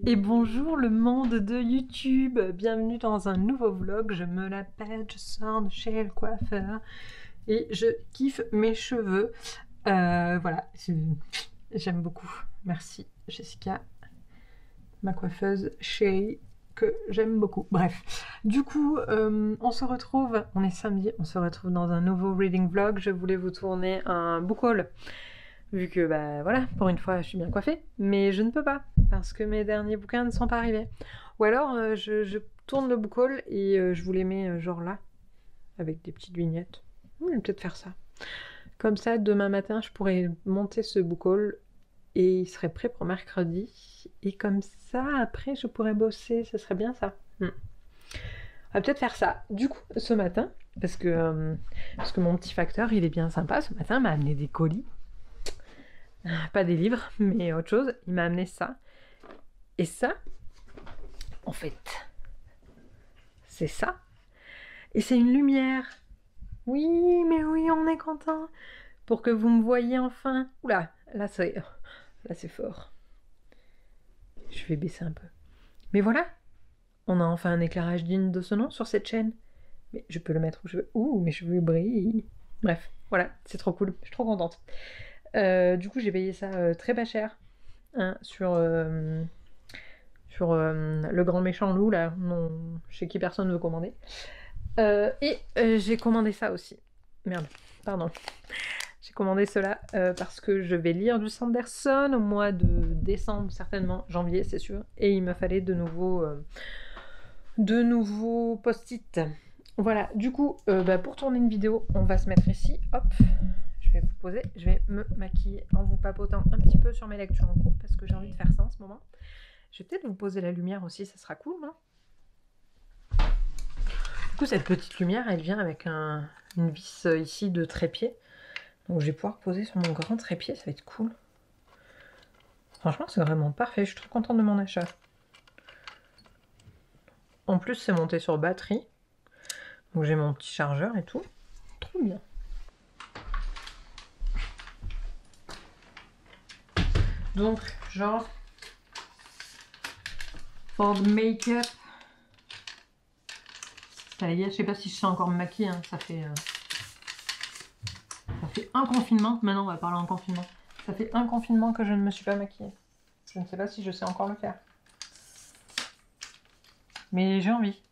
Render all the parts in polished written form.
Et bonjour le monde de YouTube, bienvenue dans un nouveau vlog, je me la pète, je sors de chez le coiffeur et je kiffe mes cheveux. Voilà, j'aime beaucoup, merci Jessica, ma coiffeuse chérie que j'aime beaucoup. Bref, du coup on se retrouve, on est samedi, on se retrouve dans un nouveau reading vlog. Je voulais vous tourner un book haul. Vu que, bah voilà, pour une fois, je suis bien coiffée. Mais je ne peux pas, parce que mes derniers bouquins ne sont pas arrivés. Ou alors, je tourne le book haul et je vous les mets genre là, avec des petites vignettes. Je vais peut-être faire ça. Comme ça, demain matin, je pourrais monter ce book haul et il serait prêt pour mercredi. Et comme ça, après, je pourrais bosser. Ce serait bien ça. On va peut-être faire ça. Du coup, ce matin, parce que mon petit facteur, il est bien sympa. Ce matin, il m'a amené des colis. Pas des livres, mais autre chose. Il m'a amené ça. Et ça, en fait, c'est ça. Et c'est une lumière. Oui, mais oui, on est content. Pour que vous me voyiez enfin. Oula, là c'est fort. Je vais baisser un peu. Mais voilà, on a enfin un éclairage digne de ce nom sur cette chaîne. Mais je peux le mettre où je veux. Ouh, mes cheveux brillent. Bref, voilà, c'est trop cool. Je suis trop contente. Du coup, j'ai payé ça très pas cher. Hein, sur le grand méchant loup, là, chez qui personne ne veut commander. J'ai commandé ça aussi. Merde, pardon. J'ai commandé cela parce que je vais lire du Sanderson au mois de décembre, certainement, janvier, c'est sûr. Et il me fallait de nouveaux post-it. Voilà, du coup, pour tourner une vidéo, on va se mettre ici. Hop, je vais vous poser, je vais me maquiller en vous papotant un petit peu sur mes lectures en cours parce que j'ai envie de faire ça en ce moment. Je vais peut-être vous poser la lumière aussi, ça sera cool, non? Du coup, cette petite lumière, elle vient avec une vis ici de trépied. Donc je vais pouvoir poser sur mon grand trépied, ça va être cool. Franchement, c'est vraiment parfait, je suis trop contente de mon achat. En plus, c'est monté sur batterie. Donc j'ai mon petit chargeur et tout. Trop bien. Donc, genre, for the make-up. Ça y est, je sais pas si je sais encore me maquiller, hein. Ça fait un confinement, maintenant on va parler en confinement. Ça fait un confinement que je ne me suis pas maquillée. Je ne sais pas si je sais encore le faire. Mais j'ai envie.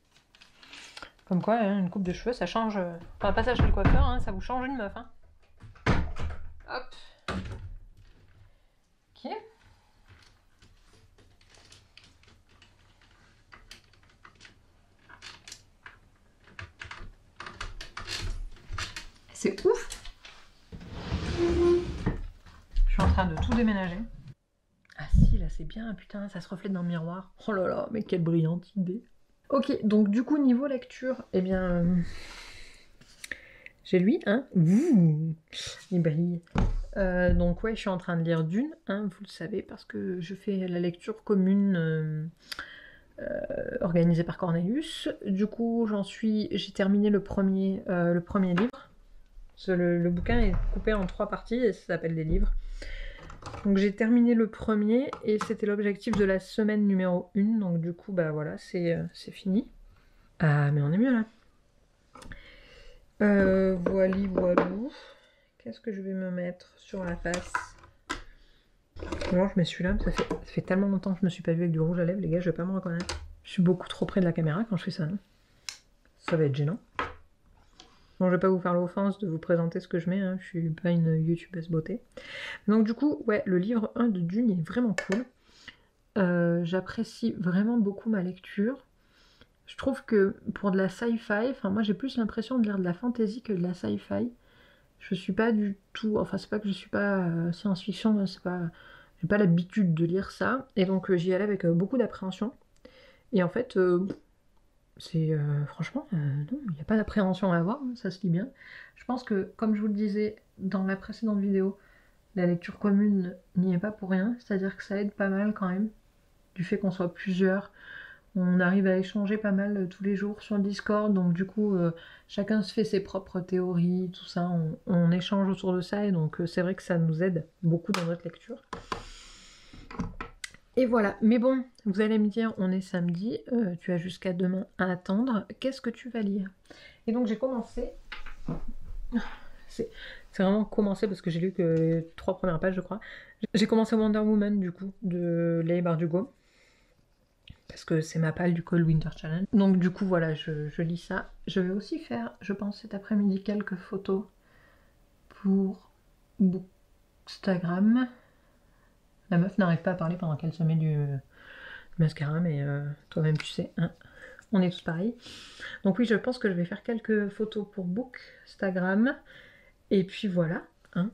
Comme quoi, hein, une coupe de cheveux, ça change... Enfin, pas ça chez le coiffeur, hein, ça vous change une meuf. Hein. Hop. Ok. C'est ouf. Je suis en train de tout déménager. Ah si, là c'est bien, putain, ça se reflète dans le miroir. Oh là là, mais quelle brillante idée. Ok, donc du coup, niveau lecture, eh bien... j'ai lui, hein. Ouh, il brille. Donc ouais, je suis en train de lire Dune, hein, vous le savez, parce que je fais la lecture commune organisée par Cornelius. Du coup, j'ai terminé le premier livre. Le bouquin est coupé en 3 parties et ça s'appelle des livres. Donc j'ai terminé le premier et c'était l'objectif de la semaine numéro 1. Donc du coup, bah voilà, c'est fini. Ah, mais on est mieux là. Voili voilou. Qu'est-ce que je vais me mettre sur la face? Alors je mets celui-là, ça fait tellement longtemps que je me suis pas vue avec du rouge à lèvres, les gars, je vais pas me reconnaître. Je suis beaucoup trop près de la caméra quand je fais ça. Hein. Ça va être gênant. Bon, je vais pas vous faire l'offense de vous présenter ce que je mets, hein. Je suis pas une youtubeuse beauté. Donc du coup, ouais, le livre 1 de Dune est vraiment cool. J'apprécie vraiment beaucoup ma lecture. Je trouve que pour de la sci-fi, enfin moi j'ai plus l'impression de lire de la fantasy que de la sci-fi. Je suis pas du tout, enfin c'est pas que je suis pas science-fiction, c'est pas, j'ai pas l'habitude de lire ça, et donc j'y allais avec beaucoup d'appréhension. Et en fait, c'est franchement, non, il n'y a pas d'appréhension à avoir, hein, ça se lit bien. Je pense que, comme je vous le disais dans la précédente vidéo, la lecture commune n'y est pas pour rien, c'est-à-dire que ça aide pas mal quand même, du fait qu'on soit plusieurs. On arrive à échanger pas mal tous les jours sur le Discord, donc du coup, chacun se fait ses propres théories, tout ça, on échange autour de ça, et donc c'est vrai que ça nous aide beaucoup dans notre lecture. Et voilà, mais bon, vous allez me dire, on est samedi, tu as jusqu'à demain à attendre, qu'est-ce que tu vas lire? Et donc j'ai commencé, c'est vraiment commencé parce que j'ai lu que les 3 premières pages je crois. J'ai commencé Wonder Woman du coup, de Leigh Bardugo, parce que c'est ma palle du Cold Winter Challenge. Donc du coup voilà, je lis ça. Je vais aussi faire, je pense cet après-midi, quelques photos pour Bookstagram. La meuf n'arrive pas à parler pendant qu'elle se met du mascara, mais toi-même tu sais, hein, on est tous pareils. Donc oui, je pense que je vais faire quelques photos pour Bookstagram. Et puis voilà, hein.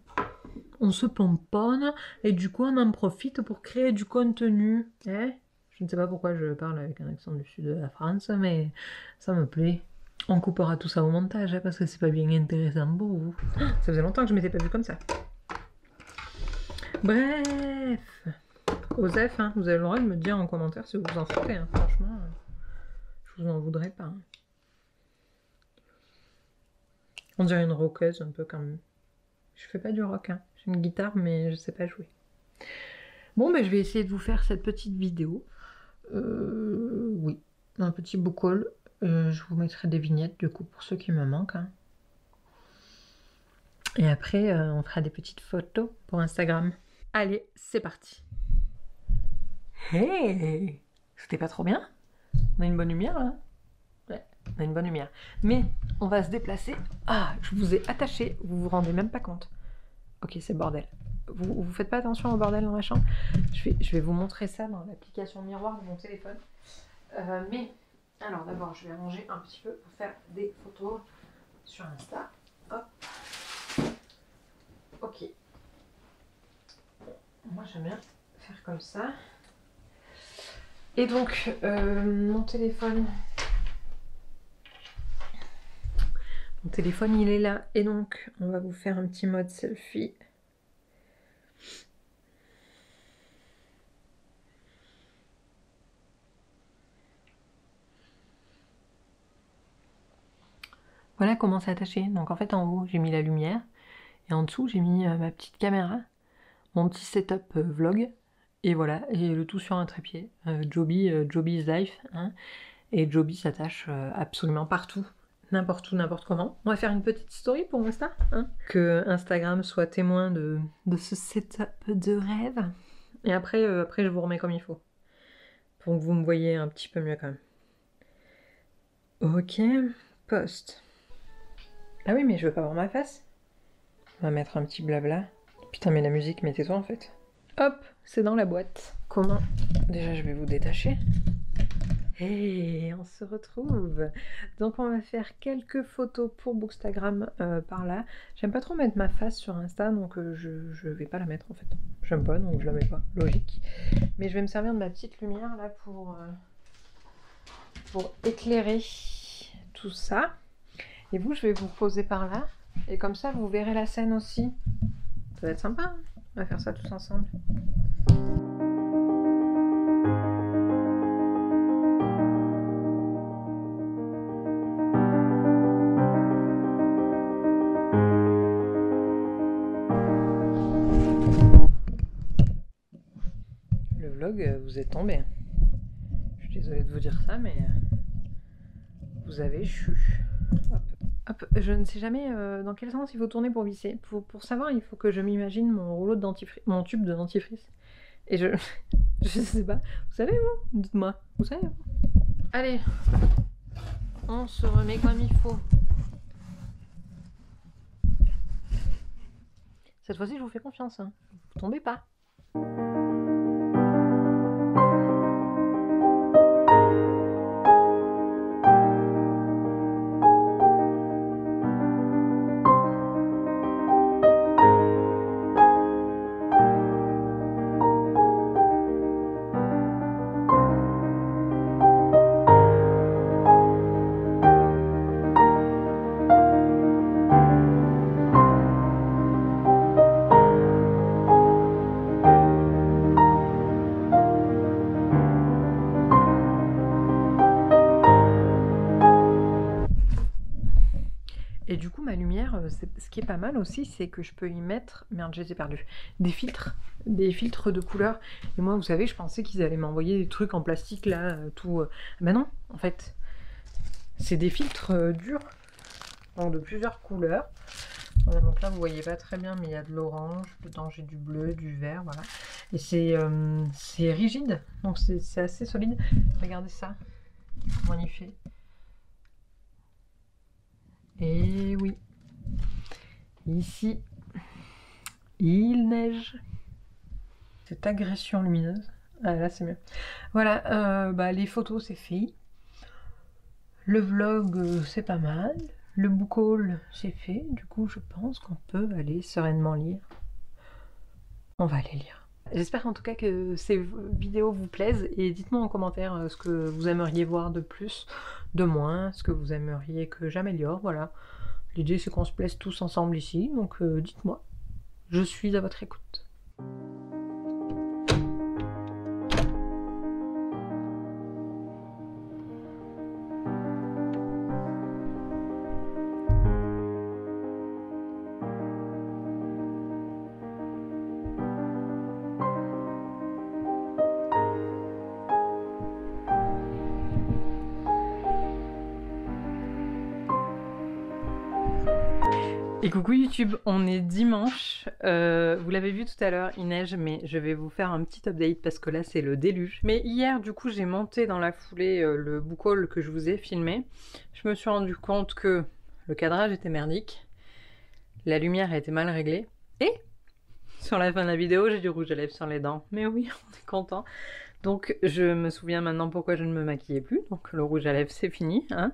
On se pomponne et du coup on en profite pour créer du contenu. Eh, je ne sais pas pourquoi je parle avec un accent du sud de la France, mais ça me plaît. On coupera tout ça au montage, hein, parce que c'est pas bien intéressant pour vous. Ça faisait longtemps que je m'étais pas vue comme ça. Bref, Osef, hein, vous avez le droit de me dire en commentaire si vous vous en foutez, hein. Franchement, je vous en voudrais pas. Hein. On dirait une rockeuse un peu quand même. Je fais pas du rock, hein. J'ai une guitare mais je sais pas jouer. Bon, ben je vais essayer de vous faire cette petite vidéo. Oui, un petit book haul. Je vous mettrai des vignettes du coup pour ceux qui me manquent. Hein. Et après, on fera des petites photos pour Instagram. Allez, c'est parti. Hey, c'était pas trop bien? On a une bonne lumière là? Ouais, on a une bonne lumière. Mais on va se déplacer. Ah, je vous ai attaché, vous vous rendez même pas compte. Ok, c'est le bordel. Vous faites pas attention au bordel dans la chambre. Je vais vous montrer ça dans l'application miroir de mon téléphone. Mais, alors d'abord, je vais ranger un petit peu pour faire des photos sur Insta. Hop. Ok. Moi, j'aime bien faire comme ça. Et donc, mon téléphone... Mon téléphone, il est là. Et donc, on va vous faire un petit mode selfie. Voilà comment c'est attaché. Donc en fait en haut j'ai mis la lumière et en dessous j'ai mis ma petite caméra, mon petit setup vlog et voilà, et le tout sur un trépied. Joby's life, hein, et Joby s'attache absolument partout, n'importe où, n'importe comment. On va faire une petite story pour Insta, hein, que Instagram soit témoin de ce setup de rêve. Et après, après je vous remets comme il faut, pour que vous me voyez un petit peu mieux quand même. Ok, post. Ah oui, mais je veux pas voir ma face. On va mettre un petit blabla. Putain, mais la musique, mettez-toi en fait. Hop, c'est dans la boîte. Comment? Déjà, je vais vous détacher. Et on se retrouve. Donc, on va faire quelques photos pour Bookstagram par là. J'aime pas trop mettre ma face sur Insta, donc je vais pas la mettre en fait. J'aime pas, donc je la mets pas. Logique. Mais je vais me servir de ma petite lumière là pour éclairer tout ça. Et vous, je vais vous poser par là. Et comme ça, vous verrez la scène aussi. Ça va être sympa, hein. On va faire ça tous ensemble. Le vlog, vous êtes tombé. Je suis désolée de vous dire ça, mais vous avez chu. Hop. Hop. Je ne sais jamais dans quel sens il faut tourner pour visser. Pour savoir, il faut que je m'imagine mon rouleau de dentifrice, mon tube de dentifrice. Et je sais pas. Vous savez vous? Dites-moi. Vous savez vous? Allez, on se remet comme il faut. Cette fois-ci, je vous fais confiance. Hein. Vous tombez pas. ce qui est pas mal aussi, c'est que je peux y mettre, merde, je les ai perdus, des filtres de couleurs. Et moi, vous savez, je pensais qu'ils allaient m'envoyer des trucs en plastique là, tout. Ben non, en fait, c'est des filtres durs, donc de plusieurs couleurs. Voilà, donc là, vous voyez pas très bien, mais il y a de l'orange, dedans j'ai du bleu, du vert, voilà. Et c'est rigide, donc c'est assez solide. Regardez ça, comment il fait. Et oui, ici, il neige. Cette agression lumineuse. Ah là, c'est mieux. Voilà, les photos, c'est fait. Le vlog, c'est pas mal. Le book haul, c'est fait. Du coup, je pense qu'on peut aller sereinement lire. On va aller lire. J'espère en tout cas que ces vidéos vous plaisent et dites-moi en commentaire ce que vous aimeriez voir de plus, de moins, ce que vous aimeriez que j'améliore, voilà. L'idée c'est qu'on se plaise tous ensemble ici, donc dites-moi. Je suis à votre écoute. Et coucou YouTube, on est dimanche, vous l'avez vu tout à l'heure, il neige, mais je vais vous faire un petit update parce que là c'est le déluge. Mais hier du coup j'ai monté dans la foulée le book haul que je vous ai filmé. Je me suis rendu compte que le cadrage était merdique, la lumière était mal réglée, et sur la fin de la vidéo j'ai du rouge à lèvres sur les dents. Mais oui, on est content. Donc je me souviens maintenant pourquoi je ne me maquillais plus, donc le rouge à lèvres c'est fini, hein.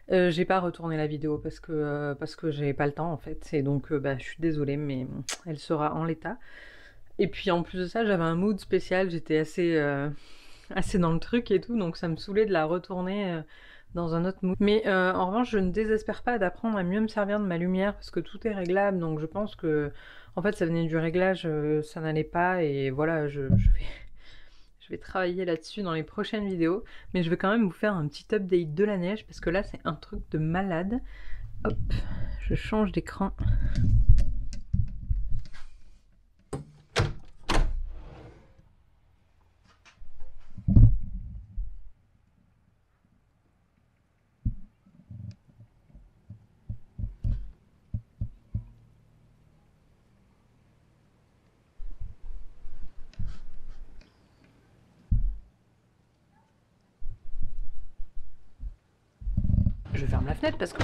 J'ai pas retourné la vidéo parce que j'ai pas le temps en fait, et donc je suis désolée mais elle sera en l'état. Et puis en plus de ça j'avais un mood spécial, j'étais assez dans le truc et tout, donc ça me saoulait de la retourner dans un autre mood. Mais en revanche je ne désespère pas d'apprendre à mieux me servir de ma lumière parce que tout est réglable, donc je pense que en fait ça venait du réglage, ça n'allait pas, et voilà, je vais travailler là-dessus dans les prochaines vidéos, mais je vais quand même vous faire un petit update de la neige parce que là c'est un truc de malade. Hop, je change d'écran. Je ferme la fenêtre parce que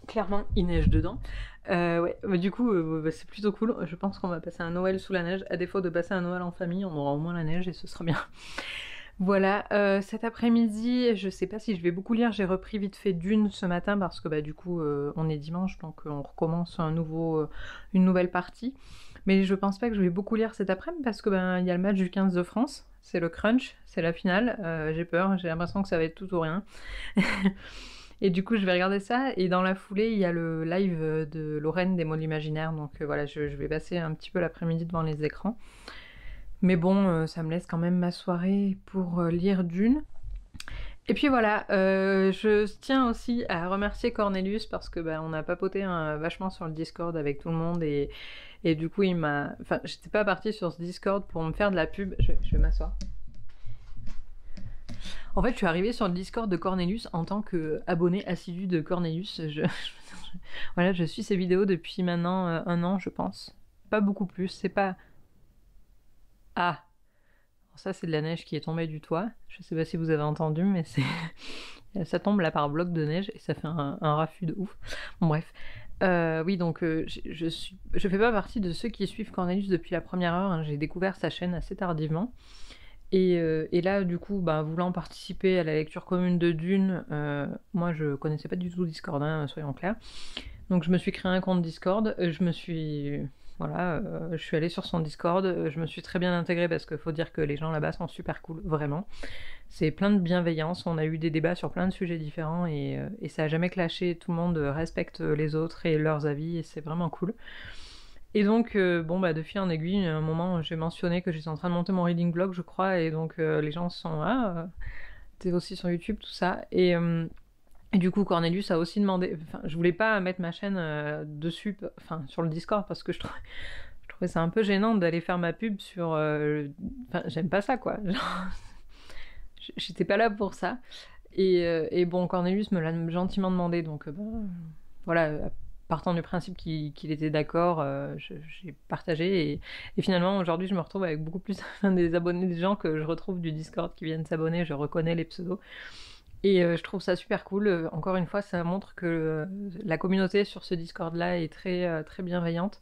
clairement il neige dedans. Ouais, du coup c'est plutôt cool. Je pense qu'on va passer un Noël sous la neige. À défaut de passer un Noël en famille, on aura au moins la neige et ce sera bien. Voilà, cet après-midi, je sais pas si je vais beaucoup lire. J'ai repris vite fait Dune ce matin parce que du coup on est dimanche, donc on recommence une nouvelle partie. Mais je pense pas que je vais beaucoup lire cet après-midi parce que il y a le match du 15 de France. C'est le crunch, c'est la finale. J'ai peur, j'ai l'impression que ça va être tout ou rien. Et du coup, je vais regarder ça, et dans la foulée, il y a le live de Lorraine des mots de l'imaginaire, donc voilà, je vais passer un petit peu l'après-midi devant les écrans. Mais bon, ça me laisse quand même ma soirée pour lire Dune. Et puis voilà, je tiens aussi à remercier Cornelius parce que on a papoté vachement sur le Discord avec tout le monde, et du coup il m'a... Enfin, j'étais pas partie sur ce Discord pour me faire de la pub. Je vais m'asseoir. En fait, je suis arrivée sur le Discord de Cornelius en tant qu'abonné assidu de Cornelius. Voilà, je suis ses vidéos depuis maintenant 1 an, je pense. Pas beaucoup plus, c'est pas... Ah! Alors ça, c'est de la neige qui est tombée du toit. Je sais pas si vous avez entendu, mais c'est... ça tombe là par bloc de neige et ça fait un raffut de ouf. Bon, bref. Oui, donc je fais pas partie de ceux qui suivent Cornelius depuis la première heure, hein. J'ai découvert sa chaîne assez tardivement. Et là, du coup, voulant participer à la lecture commune de Dune, moi je connaissais pas du tout Discord, hein, soyons clairs. Donc je me suis créé un compte Discord, je suis allée sur son Discord, je me suis très bien intégrée parce qu'il faut dire que les gens là-bas sont super cool, vraiment. C'est plein de bienveillance, on a eu des débats sur plein de sujets différents, et ça a jamais clashé, tout le monde respecte les autres et leurs avis, et c'est vraiment cool. Et donc, de fil en aiguille, à un moment, j'ai mentionné que j'étais en train de monter mon reading blog, je crois, et donc les gens se sont « Ah, t'es aussi sur YouTube, tout ça ». Et du coup, Cornelius a aussi demandé... Enfin, je voulais pas mettre ma chaîne dessus, enfin, sur le Discord, parce que je trouvais ça un peu gênant d'aller faire ma pub sur... Enfin, j'aime pas ça, quoi. Genre, j'étais pas là pour ça. Et bon, Cornelius me l'a gentiment demandé, donc voilà, partant du principe qu'il était d'accord, j'ai partagé. Et finalement, aujourd'hui, je me retrouve avec beaucoup plus des abonnés, des gens que je retrouve du Discord qui viennent s'abonner, je reconnais les pseudos. Et je trouve ça super cool. Encore une fois, ça montre que la communauté sur ce Discord-là est très bienveillante.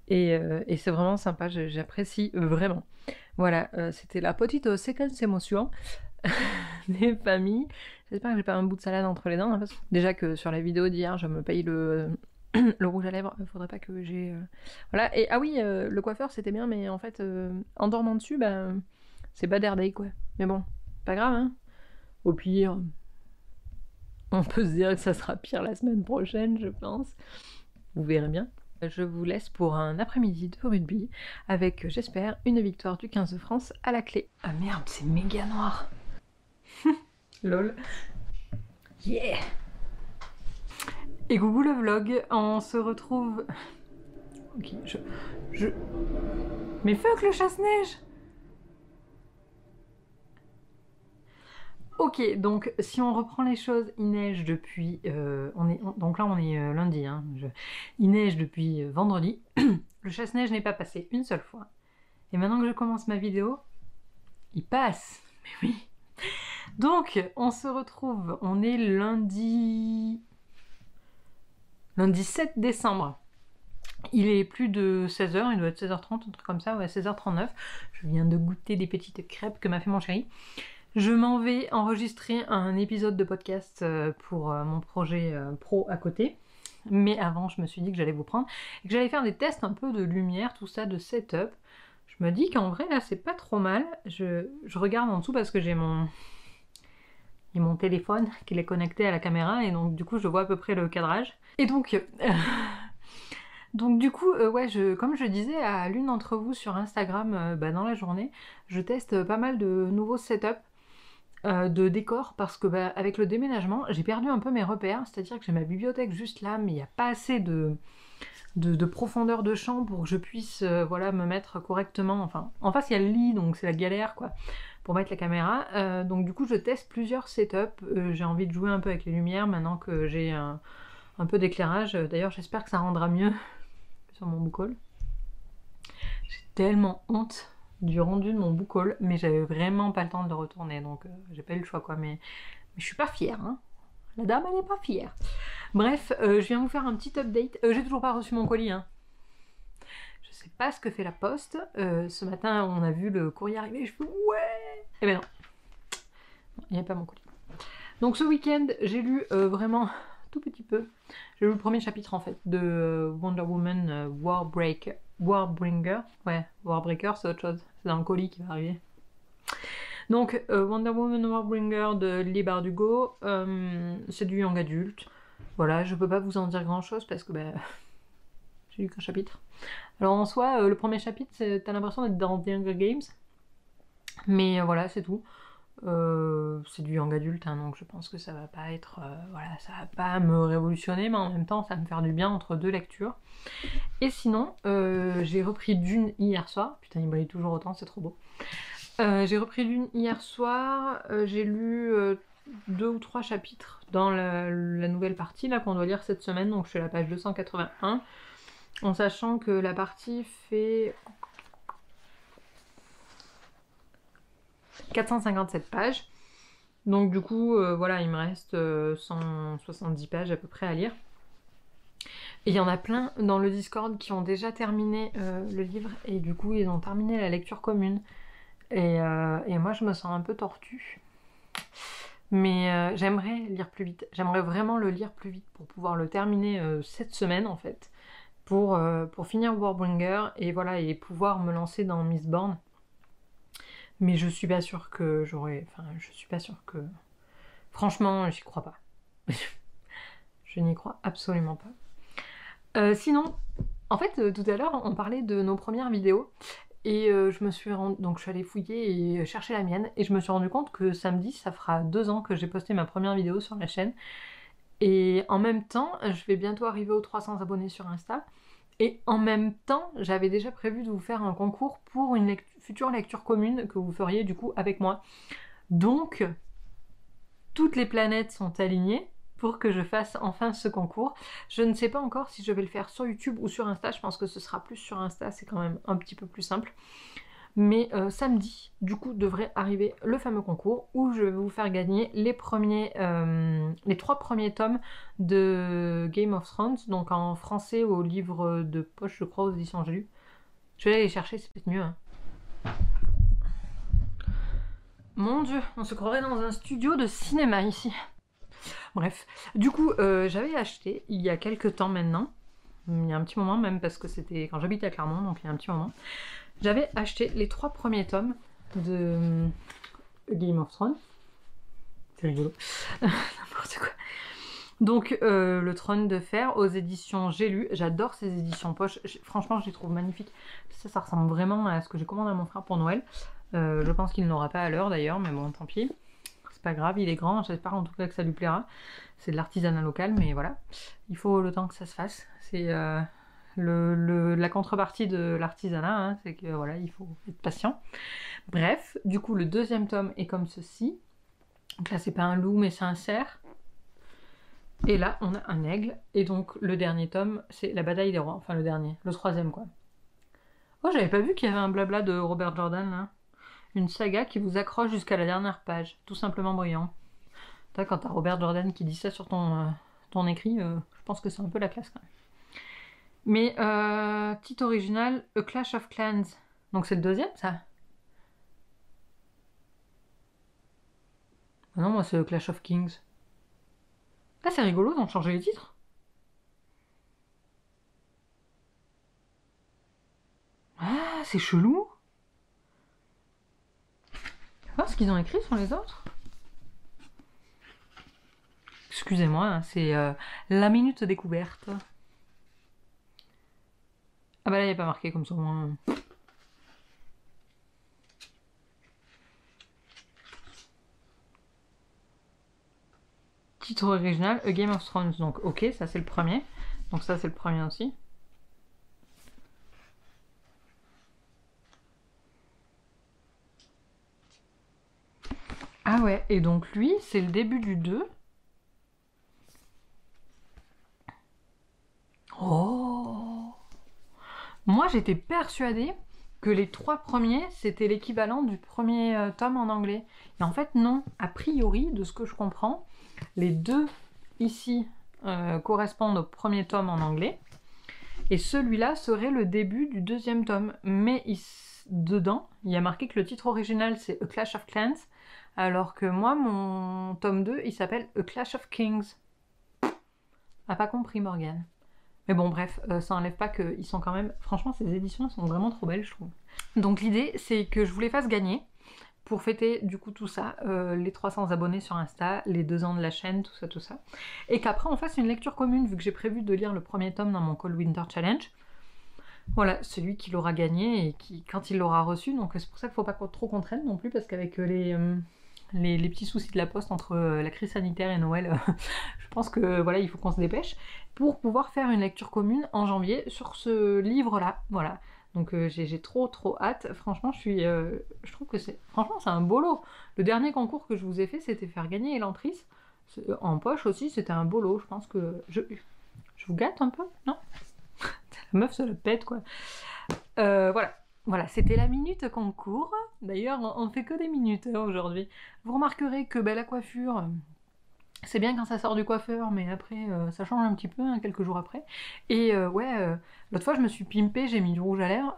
Et c'est vraiment sympa, j'apprécie vraiment. Voilà, c'était la petite séquence émotion des familles. J'espère que j'ai pas un bout de salade entre les dents. Hein, parce que déjà que sur la vidéo d'hier, je me paye le rouge à lèvres. Faudrait pas que j'ai... Voilà, et ah oui, le coiffeur c'était bien, mais en fait, en dormant dessus, c'est bad hair day, quoi. Mais bon, pas grave, hein. Au pire, on peut se dire que ça sera pire la semaine prochaine, je pense. Vous verrez bien. Je vous laisse pour un après-midi de rugby avec, j'espère, une victoire du 15 de France à la clé. Ah merde, c'est méga noir. Lol. Yeah. Et coucou le vlog, on se retrouve... Ok, Mais fuck le chasse-neige. Ok, donc si on reprend les choses, il neige depuis... donc là on est lundi, hein, il neige depuis vendredi. Le chasse-neige n'est pas passé une seule fois. Et maintenant que je commence ma vidéo, il passe. Mais oui. Donc on se retrouve, on est lundi 7 décembre. Il est plus de 16h, il doit être 16h30, un truc comme ça, ouais, 16h39. Je viens de goûter des petites crêpes que m'a fait mon chéri. Je m'en vais enregistrer un épisode de podcast pour mon projet pro à côté. Mais avant, je me suis dit que j'allais vous prendre et que j'allais faire des tests un peu de lumière, tout ça, de setup. Je me dis qu'en vrai, là, c'est pas trop mal. Je regarde en dessous parce que j'ai mon téléphone qui est connecté à la caméra et donc du coup, je vois à peu près le cadrage. Et donc... Donc du coup, ouais, comme je disais à l'une d'entre vous sur Instagram dans la journée, je teste pas mal de nouveaux setups de décors parce que avec le déménagement, j'ai perdu un peu mes repères, c'est-à-dire que j'ai ma bibliothèque juste là, mais il n'y a pas assez de profondeur de champ pour que je puisse voilà, me mettre correctement. Enfin, en face, il y a le lit, donc c'est la galère, quoi, pour mettre la caméra. Donc du coup, je teste plusieurs setups. J'ai envie de jouer un peu avec les lumières maintenant que j'ai un peu d'éclairage. D'ailleurs, j'espère que ça rendra mieux sur mon book-haul. J'ai tellement honte du rendu de mon book-haul, mais j'avais vraiment pas le temps de le retourner, donc j'ai pas eu le choix, quoi. Mais je suis pas fière, hein. La dame, elle est pas fière. Bref, je viens vous faire un petit update. J'ai toujours pas reçu mon colis, hein. Je sais pas ce que fait la poste. Ce matin, on a vu le courrier arriver, je fais ouais. Eh ben non, il n'y avait pas mon colis. Donc ce week-end, j'ai lu vraiment tout petit peu. J'ai lu le premier chapitre en fait de Wonder Woman Warbreaker. Ouais, Warbreaker c'est autre chose. C'est dans le colis qui va arriver. Donc Wonder Woman Warbringer de Leigh Bardugo. C'est du young adulte. Voilà, je peux pas vous en dire grand chose parce que j'ai lu qu'un chapitre. Alors en soi, le premier chapitre, t'as l'impression d'être dans The Hunger Games. Mais voilà, c'est tout. C'est du young adulte, hein, donc je pense que ça va pas être... voilà, ça va pas me révolutionner, mais en même temps, ça va me faire du bien entre deux lectures. Et sinon, j'ai repris Dune hier soir. Putain, il brille toujours autant, c'est trop beau. J'ai repris Dune hier soir. J'ai lu 2 ou 3 chapitres dans la nouvelle partie là qu'on doit lire cette semaine, donc je suis à la page 281. En sachant que la partie fait 457 pages. Donc du coup, voilà, il me reste 170 pages à peu près à lire. Et il y en a plein dans le Discord qui ont déjà terminé le livre, et du coup, ils ont terminé la lecture commune. Et moi, je me sens un peu tortue. Mais j'aimerais lire plus vite. J'aimerais vraiment le lire plus vite pour pouvoir le terminer cette semaine, en fait. Pour finir Warbringer, et voilà, et pouvoir me lancer dans Mistborn. Mais je suis pas sûre que j'aurais... Enfin, je suis pas sûre que... Franchement, j'y crois pas. Je n'y crois absolument pas. Sinon, en fait, tout à l'heure, on parlait de nos premières vidéos. Et donc je suis allée fouiller et chercher la mienne. Et je me suis rendu compte que samedi, ça fera 2 ans que j'ai posté ma première vidéo sur la chaîne. Et en même temps, je vais bientôt arriver aux 300 abonnés sur Insta. Et en même temps, j'avais déjà prévu de vous faire un concours pour une future lecture commune que vous feriez du coup avec moi. Donc, toutes les planètes sont alignées pour que je fasse enfin ce concours. Je ne sais pas encore si je vais le faire sur YouTube ou sur Insta. Je pense que ce sera plus sur Insta, c'est quand même un petit peu plus simple. Mais samedi, du coup, devrait arriver le fameux concours où je vais vous faire gagner les 3 premiers tomes de Game of Thrones, donc en français au livre de poche, je crois, aux éditions J'ai lu. Je vais aller les chercher, c'est peut-être mieux. Hein. Mon Dieu, on se croirait dans un studio de cinéma ici. Bref, du coup, j'avais acheté il y a quelques temps maintenant, il y a un petit moment même parce que c'était quand j'habitais à Clermont, donc il y a un petit moment. J'avais acheté les 3 premiers tomes de Game of Thrones. C'est rigolo. N'importe quoi. Donc, le Trône de Fer aux éditions J'ai lu. J'adore ces éditions poche. Franchement, je les trouve magnifiques. Ça ressemble vraiment à ce que j'ai commandé à mon frère pour Noël. Je pense qu'il n'aura pas à l'heure d'ailleurs, mais bon, tant pis. C'est pas grave, il est grand. J'espère en tout cas que ça lui plaira. C'est de l'artisanat local, mais voilà. Il faut le temps que ça se fasse. C'est la contrepartie de l'artisanat, hein, c'est que voilà, il faut être patient. Bref, du coup, le deuxième tome est comme ceci. Donc là, c'est pas un loup, mais c'est un cerf. Et là, on a un aigle. Et donc, le dernier tome, c'est La Bataille des Rois. Enfin, le dernier, le 3e, quoi. Oh, j'avais pas vu qu'il y avait un blabla de Robert Jordan, là. Une saga qui vous accroche jusqu'à la dernière page. Tout simplement brillant. Quand t'as Robert Jordan qui dit ça sur ton écrit, je pense que c'est un peu la classe, quand même. Mais, titre original, A Clash of Clans. Donc, c'est le deuxième, ça? Ah non, moi, c'est A Clash of Kings. Ah, c'est rigolo d'en changer les titres. Ah, c'est chelou. Tu vois ce qu'ils ont écrit sur les autres? Excusez-moi, hein, c'est la minute découverte. Ah bah là, il n'y a pas marqué comme ça. Titre original, A Game of Thrones. Donc ok, ça c'est le premier. Donc ça c'est le premier aussi. Ah ouais, et donc lui, c'est le début du 2. Oh! Moi j'étais persuadée que les 3 premiers, c'était l'équivalent du premier tome en anglais. Et en fait non, a priori, de ce que je comprends, les 2 ici correspondent au premier tome en anglais. Et celui-là serait le début du 2e tome. Mais dedans, il y a marqué que le titre original c'est A Clash of Clans, alors que moi, mon tome 2, il s'appelle A Clash of Kings. Ah, pas compris, Morgane. Mais bon, bref, ça enlève pas qu'ils sont quand même... Franchement, ces éditions sont vraiment trop belles, je trouve. Donc l'idée, c'est que je vous les fasse gagner pour fêter du coup tout ça, les 300 abonnés sur Insta, les 2 ans de la chaîne, tout ça. Et qu'après on fasse une lecture commune, vu que j'ai prévu de lire le premier tome dans mon Cold Winter Challenge. Voilà, celui qui l'aura gagné et qui, quand il l'aura reçu, donc c'est pour ça qu'il ne faut pas trop qu'on traîne non plus, parce qu'avec les petits soucis de la poste entre la crise sanitaire et Noël, je pense que voilà, il faut qu'on se dépêche pour pouvoir faire une lecture commune en janvier sur ce livre-là. Voilà. Donc j'ai trop hâte. Franchement, je trouve que c'est un beau lot. Le dernier concours que je vous ai fait, c'était faire gagner Elantris. En poche aussi, c'était un beau lot. Je pense que je vous gâte un peu, non? La meuf se le pète, quoi. Voilà, c'était la minute concours. D'ailleurs, on fait que des minutes aujourd'hui. Vous remarquerez que la coiffure, c'est bien quand ça sort du coiffeur, mais après, ça change un petit peu, hein, quelques jours après. Et l'autre fois, je me suis pimpée, j'ai mis du rouge à lèvres.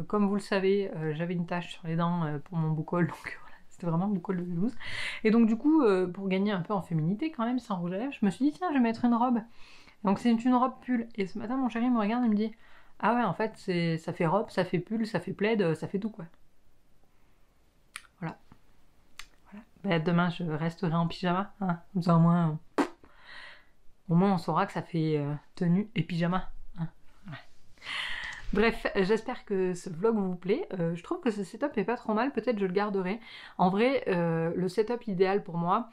Comme vous le savez, j'avais une tache sur les dents pour mon boucol, donc voilà, c'était vraiment le boucol de Toulouse. Et donc du coup, pour gagner un peu en féminité quand même, sans rouge à lèvres, je me suis dit, tiens, je vais mettre une robe. Donc c'est une robe pull. Et ce matin, mon chéri me regarde et me dit, ah ouais, en fait, ça fait robe, ça fait pull, ça fait plaid, ça fait tout, quoi. Voilà. Demain, je resterai en pyjama. Hein. Comme ça, au moins, on saura que ça fait tenue et pyjama. Hein. Ouais. Bref, j'espère que ce vlog vous plaît. Je trouve que ce setup est pas trop mal. Peut-être je le garderai. En vrai, le setup idéal pour moi,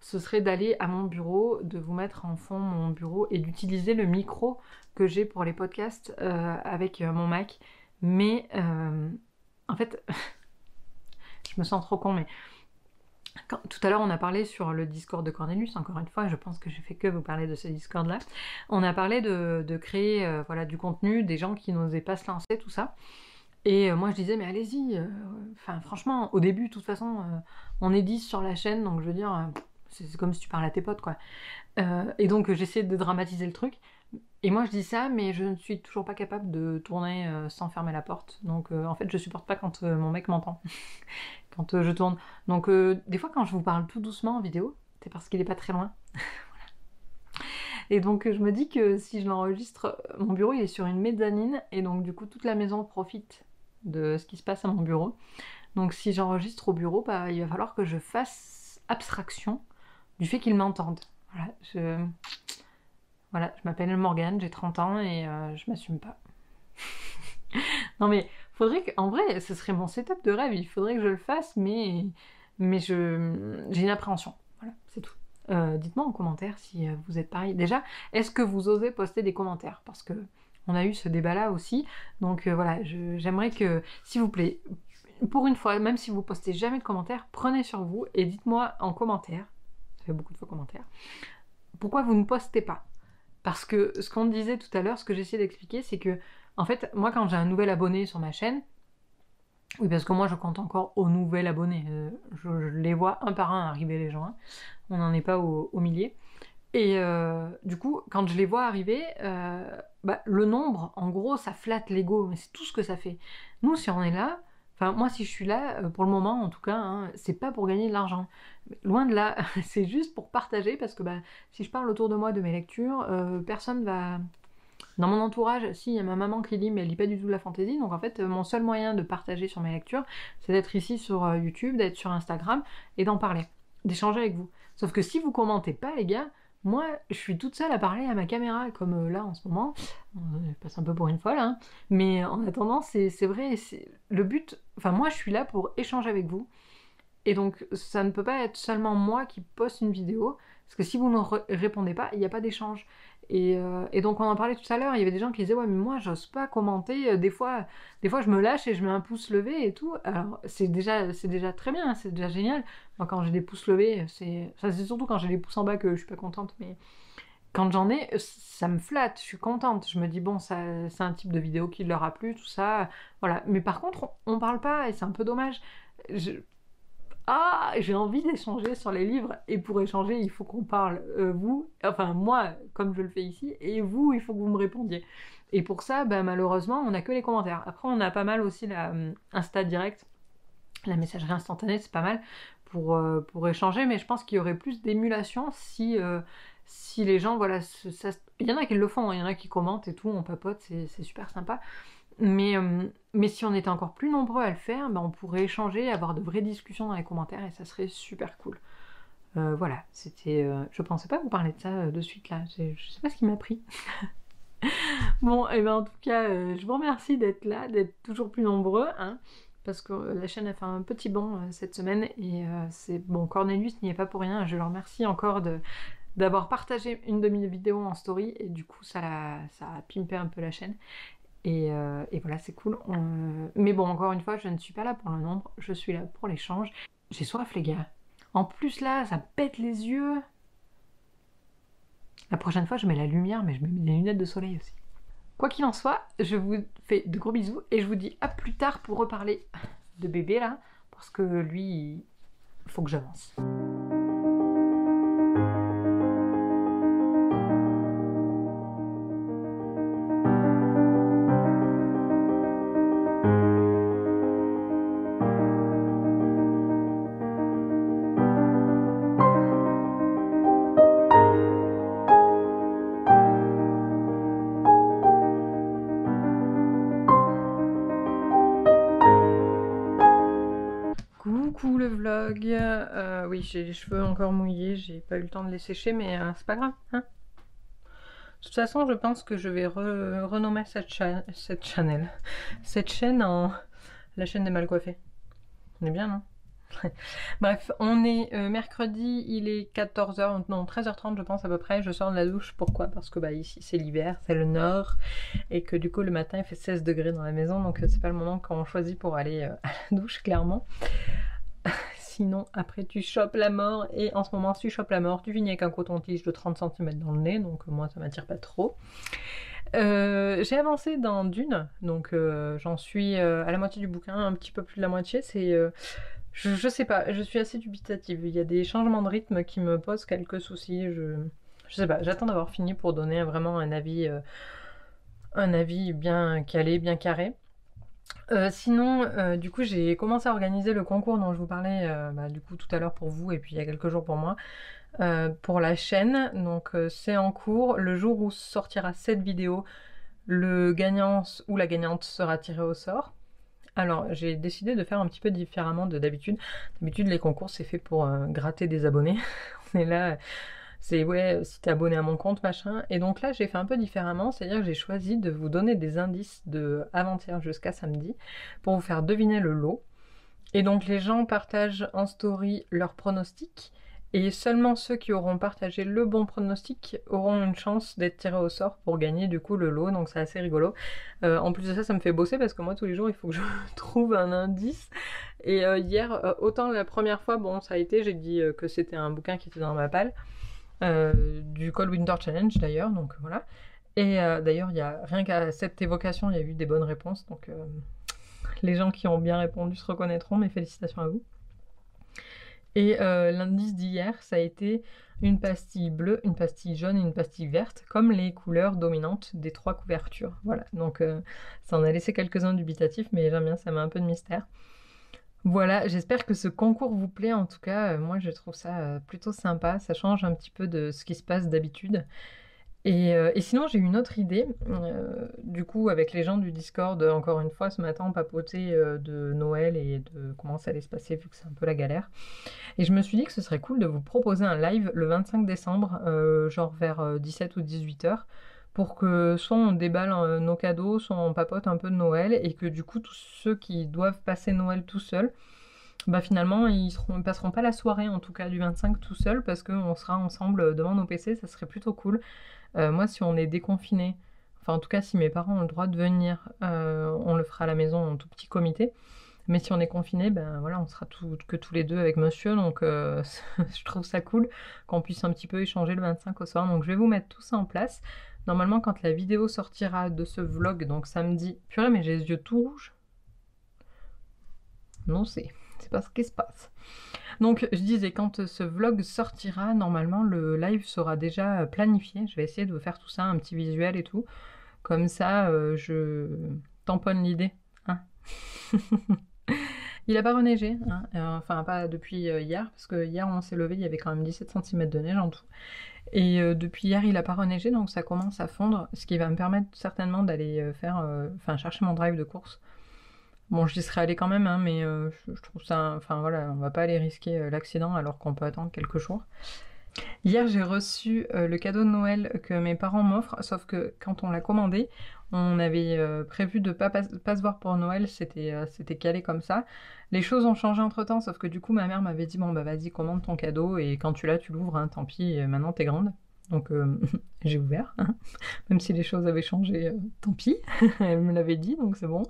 ce serait d'aller à mon bureau, de vous mettre en fond mon bureau et d'utiliser le micro que j'ai pour les podcasts avec mon Mac. Mais en fait, je me sens trop con, mais tout à l'heure on a parlé sur le Discord de Cornelius, encore une fois, je pense que j'ai fait que vous parler de ce Discord là. On a parlé de créer voilà, du contenu, des gens qui n'osaient pas se lancer, tout ça. Et moi je disais mais allez-y, enfin franchement au début de toute façon on est 10 sur la chaîne, donc je veux dire c'est comme si tu parles à tes potes quoi. Et donc j'essayais de dramatiser le truc. Et moi je dis ça, mais je ne suis toujours pas capable de tourner sans fermer la porte. Donc en fait je supporte pas quand mon mec m'entend, quand je tourne. Donc des fois quand je vous parle tout doucement en vidéo, c'est parce qu'il est pas très loin. Et donc je me dis que si je l'enregistre, mon bureau il est sur une mezzanine, et donc du coup toute la maison profite de ce qui se passe à mon bureau. Donc si j'enregistre au bureau, bah, il va falloir que je fasse abstraction du fait qu'ils m'entendent. Voilà, je m'appelle Morgane, j'ai 30 ans et je m'assume pas. Non mais, faudrait que, en vrai, ce serait mon setup de rêve, il faudrait que je le fasse, mais j'ai une appréhension. Voilà, c'est tout. Dites-moi en commentaire si vous êtes pareil. Déjà, est-ce que vous osez poster des commentaires? Parce que on a eu ce débat-là aussi. Donc voilà, j'aimerais que, s'il vous plaît, pour une fois, même si vous postez jamais de commentaires, prenez sur vous et dites-moi en commentaire, ça fait beaucoup de fois commentaires, pourquoi vous ne postez pas. Parce que ce qu'on disait tout à l'heure, ce que j'essayais d'expliquer, c'est que, en fait, moi quand j'ai un nouvel abonné sur ma chaîne, oui, parce que moi je compte encore aux nouveaux abonnés, je les vois un par un arriver les gens, hein. On n'en est pas aux milliers. Et du coup, quand je les vois arriver, bah, le nombre, en gros, ça flatte l'ego, mais c'est tout ce que ça fait. Nous, si on est là, enfin moi si je suis là, pour le moment en tout cas, hein, c'est pas pour gagner de l'argent. Loin de là, c'est juste pour partager, parce que bah, si je parle autour de moi de mes lectures, personne va... Dans mon entourage, si, il y a ma maman qui lit, mais elle lit pas du tout de la fantaisie, donc en fait, mon seul moyen de partager sur mes lectures, c'est d'être ici sur YouTube, d'être sur Instagram, et d'en parler, d'échanger avec vous. Sauf que si vous commentez pas, les gars, moi, je suis toute seule à parler à ma caméra, comme là en ce moment. Je passe un peu pour une folle, hein. Mais en attendant, c'est vrai, le but... Enfin, moi, je suis là pour échanger avec vous. Et donc, ça ne peut pas être seulement moi qui poste une vidéo, parce que si vous ne répondez pas, il n'y a pas d'échange. Et donc, on en parlait tout à l'heure, il y avait des gens qui disaient « Ouais, mais moi, j'ose pas commenter. Des fois, je me lâche et je mets un pouce levé et tout. » Alors, c'est déjà très bien, c'est déjà génial. Moi, quand j'ai des pouces levés, c'est surtout quand j'ai des pouces en bas que je suis pas contente, mais quand j'en ai, ça me flatte, je suis contente. Je me dis, bon, c'est un type de vidéo qui leur a plu, tout ça. Voilà. Mais par contre, on parle pas et c'est un peu dommage. J'ai envie d'échanger sur les livres, et pour échanger, il faut qu'on parle, vous, enfin moi, comme je le fais ici, et vous, il faut que vous me répondiez. Et pour ça, bah, malheureusement, on n'a que les commentaires. Après, on a pas mal aussi la Insta Direct, la messagerie instantanée, c'est pas mal pour échanger, mais je pense qu'il y aurait plus d'émulation si les gens, voilà, il y en a qui le font, il y en a qui commentent et tout, on papote, c'est super sympa. Mais si on était encore plus nombreux à le faire, ben on pourrait échanger, avoir de vraies discussions dans les commentaires, et ça serait super cool. Voilà, c'était... je pensais pas vous parler de ça de suite là, je sais pas ce qui m'a pris. Bon, et ben en tout cas, je vous remercie d'être là, d'être toujours plus nombreux, hein, parce que la chaîne a fait un petit bond cette semaine, et c'est... Bon, Cornelius n'y est pas pour rien, je le remercie encore d'avoir partagé une de mes vidéos en story, et du coup ça a pimpé un peu la chaîne. Et voilà, c'est cool. Mais bon, encore une fois, je ne suis pas là pour le nombre, je suis là pour l'échange. J'ai soif, les gars. En plus, là, ça pète les yeux. La prochaine fois, je mets la lumière, mais je mets des lunettes de soleil aussi. Quoi qu'il en soit, je vous fais de gros bisous, et je vous dis à plus tard pour reparler de bébé, là, parce que lui, il faut que j'avance. Coucou le vlog, oui j'ai les cheveux encore mouillés, j'ai pas eu le temps de les sécher, mais c'est pas grave, hein. De toute façon je pense que je vais renommer cette chaîne en la chaîne des mal coiffés. On est bien, non? Bref, on est mercredi, il est 14h, non 13h30 je pense à peu près, je sors de la douche. Pourquoi? Parce que bah ici c'est l'hiver, c'est le nord, et que du coup le matin il fait 16 degrés dans la maison, donc c'est pas le moment qu'on choisit pour aller à la douche clairement. Sinon après tu chopes la mort, et en ce moment si tu chopes la mort, tu finis avec un coton-tige de 30 cm dans le nez, donc moi ça m'attire pas trop. J'ai avancé dans Dune, donc j'en suis à la moitié du bouquin, un petit peu plus de la moitié, je sais pas, je suis assez dubitative. Il y a des changements de rythme qui me posent quelques soucis. Je sais pas, j'attends d'avoir fini pour donner vraiment un avis bien calé, bien carré. Sinon, du coup, j'ai commencé à organiser le concours dont je vous parlais du coup tout à l'heure pour vous et puis il y a quelques jours pour moi, pour la chaîne. Donc c'est en cours. Le jour où sortira cette vidéo, le gagnant ou la gagnante sera tiré au sort. Alors, j'ai décidé de faire un petit peu différemment de d'habitude. D'habitude, les concours, c'est fait pour gratter des abonnés. On est là, c'est ouais, si t'es abonné à mon compte, machin. Et donc là, j'ai fait un peu différemment, c'est-à-dire que j'ai choisi de vous donner des indices de avant-hier jusqu'à samedi pour vous faire deviner le lot. Et donc, les gens partagent en story leurs pronostics. Et seulement ceux qui auront partagé le bon pronostic auront une chance d'être tirés au sort pour gagner du coup le lot, donc c'est assez rigolo. En plus de ça, ça me fait bosser parce que moi tous les jours il faut que je trouve un indice. Et hier, autant la première fois, bon ça a été, j'ai dit que c'était un bouquin qui était dans ma palle, du Cold Winter Challenge d'ailleurs, donc voilà. Et d'ailleurs, il y a rien qu'à cette évocation, il y a eu des bonnes réponses, donc les gens qui ont bien répondu se reconnaîtront, mes félicitations à vous. Et l'indice d'hier, ça a été une pastille bleue, une pastille jaune et une pastille verte, comme les couleurs dominantes des 3 couvertures. Voilà, donc ça en a laissé quelques-uns dubitatifs, mais j'aime bien, ça met un peu de mystère. Voilà, j'espère que ce concours vous plaît. En tout cas, moi je trouve ça plutôt sympa, ça change un petit peu de ce qui se passe d'habitude. Et sinon, j'ai une autre idée. Du coup, avec les gens du Discord, encore une fois, ce matin, on papotait de Noël et de comment ça allait se passer, vu que c'est un peu la galère. Et je me suis dit que ce serait cool de vous proposer un live le 25 décembre, genre vers 17 ou 18 heures, pour que soit on déballe nos cadeaux, soit on papote un peu de Noël, et que du coup, tous ceux qui doivent passer Noël tout seuls, bah finalement, ils passeront pas la soirée, en tout cas du 25 tout seul, parce qu'on sera ensemble devant nos PC, ça serait plutôt cool. Moi, si on est déconfiné, enfin en tout cas si mes parents ont le droit de venir, on le fera à la maison en tout petit comité. Mais si on est confiné, ben voilà, on sera que tous les deux avec monsieur, donc je trouve ça cool qu'on puisse un petit peu échanger le 25 au soir. Donc je vais vous mettre tout ça en place. Normalement, quand la vidéo sortira de ce vlog, donc samedi... Purée, mais j'ai les yeux tout rouges. Non, c'est pas ce qui se passe. Donc je disais, quand ce vlog sortira, normalement le live sera déjà planifié. Je vais essayer de vous faire tout ça, un petit visuel et tout. Comme ça, je tamponne l'idée. Hein. Il a pas reneigé, hein. Enfin pas depuis hier, parce que hier on s'est levé, il y avait quand même 17 cm de neige en tout. Et depuis hier il a pas reneigé, donc ça commence à fondre, ce qui va me permettre certainement d'aller chercher mon drive de course. Bon, j'y serais allée quand même, hein, mais je trouve ça... Enfin voilà, on va pas aller risquer l'accident alors qu'on peut attendre quelques jours. Hier, j'ai reçu le cadeau de Noël que mes parents m'offrent, sauf que quand on l'a commandé, on avait prévu de pas se voir pour Noël, c'était calé comme ça. Les choses ont changé entre-temps, sauf que du coup, ma mère m'avait dit « Bon, bah vas-y, commande ton cadeau, et quand tu l'as, tu l'ouvres, hein, tant pis, maintenant t'es grande. » Donc j'ai ouvert, hein. Même si les choses avaient changé, tant pis, elle me l'avait dit, donc c'est bon.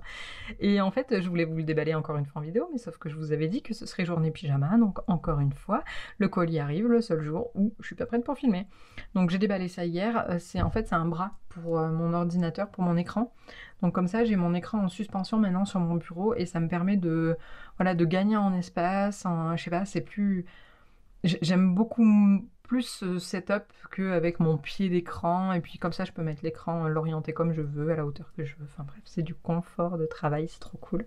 Et en fait, je voulais vous le déballer encore une fois en vidéo, mais sauf que je vous avais dit que ce serait journée pyjama, donc encore une fois, le colis arrive le seul jour où je suis pas prête pour filmer. Donc j'ai déballé ça hier, c'est un bras pour mon ordinateur, pour mon écran. Donc comme ça, j'ai mon écran en suspension maintenant sur mon bureau, et ça me permet de gagner en espace, je sais pas, c'est plus... J'aime beaucoup plus ce setup qu'avec mon pied d'écran, et puis comme ça je peux mettre l'écran, l'orienter comme je veux, à la hauteur que je veux, enfin bref, c'est du confort de travail, c'est trop cool.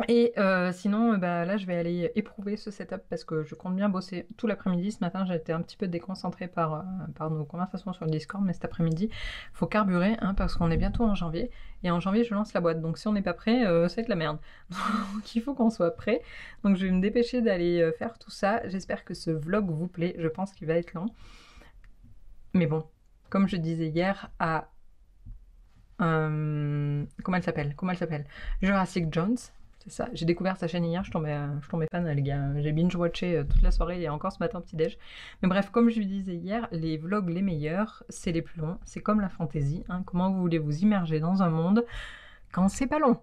Et sinon, là je vais aller éprouver ce setup parce que je compte bien bosser tout l'après-midi. Ce matin j'ai été un petit peu déconcentrée par nos conversations sur le Discord, mais cet après-midi faut carburer, hein, parce qu'on est bientôt en janvier, et en janvier je lance la boîte, donc si on n'est pas prêt, ça va être la merde. Donc il faut qu'on soit prêt, donc je vais me dépêcher d'aller faire tout ça. J'espère que ce vlog vous plaît, je pense qu'il va être long. Mais bon, comme je disais hier à... comment elle s'appelle Jurassic Jones, C'est ça. J'ai découvert sa chaîne hier, je tombais fan, les gars. J'ai binge-watché toute la soirée et encore ce matin petit-déj. Mais bref, comme je lui disais hier, les vlogs les meilleurs, c'est les plus longs. C'est comme la fantaisie. Hein. Comment vous voulez vous immerger dans un monde quand c'est pas long?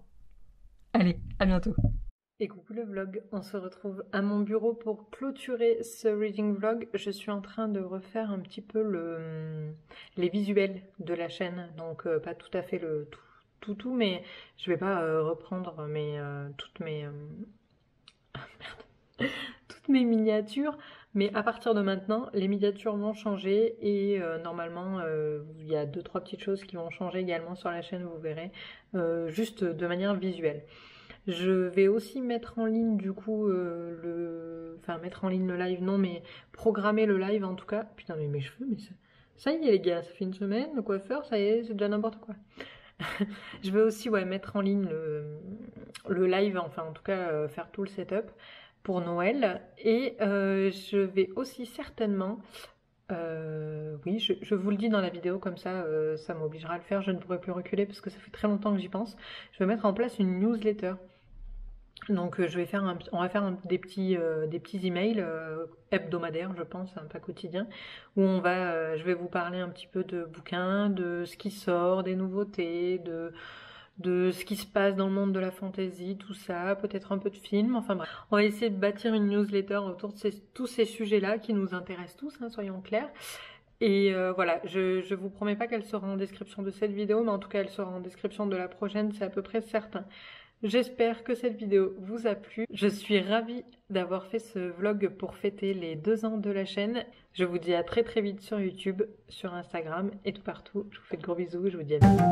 Allez, à bientôt. Et coucou le vlog, on se retrouve à mon bureau pour clôturer ce reading vlog. Je suis en train de refaire un petit peu les visuels de la chaîne. Donc pas tout à fait le tout, mais je vais pas reprendre toutes mes miniatures, mais à partir de maintenant, les miniatures vont changer et normalement, il y a 2-3 petites choses qui vont changer également sur la chaîne, vous verrez, juste de manière visuelle. Je vais aussi mettre en ligne du coup mettre en ligne le live, non, mais programmer le live en tout cas. Putain, mais mes cheveux, mais ça y est les gars, ça fait une semaine, le coiffeur, ça y est, c'est déjà n'importe quoi. Je vais aussi mettre en ligne le live, enfin en tout cas faire tout le setup pour Noël. Et je vais aussi certainement, oui je vous le dis dans la vidéo comme ça, ça m'obligera à le faire, je ne pourrai plus reculer parce que ça fait très longtemps que j'y pense. Je vais mettre en place une newsletter. Donc on va faire des petits emails hebdomadaires, je pense, hein, pas quotidiens, où je vais vous parler un petit peu de bouquins, de ce qui sort, des nouveautés, de ce qui se passe dans le monde de la fantasy, tout ça, peut-être un peu de films, enfin bref. On va essayer de bâtir une newsletter autour de tous ces sujets-là qui nous intéressent tous, hein, soyons clairs. Et voilà, je vous promets pas qu'elle sera en description de cette vidéo, mais en tout cas elle sera en description de la prochaine, c'est à peu près certain. J'espère que cette vidéo vous a plu. Je suis ravie d'avoir fait ce vlog pour fêter les 2 ans de la chaîne. Je vous dis à très très vite sur YouTube, sur Instagram et tout partout. Je vous fais de gros bisous, je vous dis à bientôt.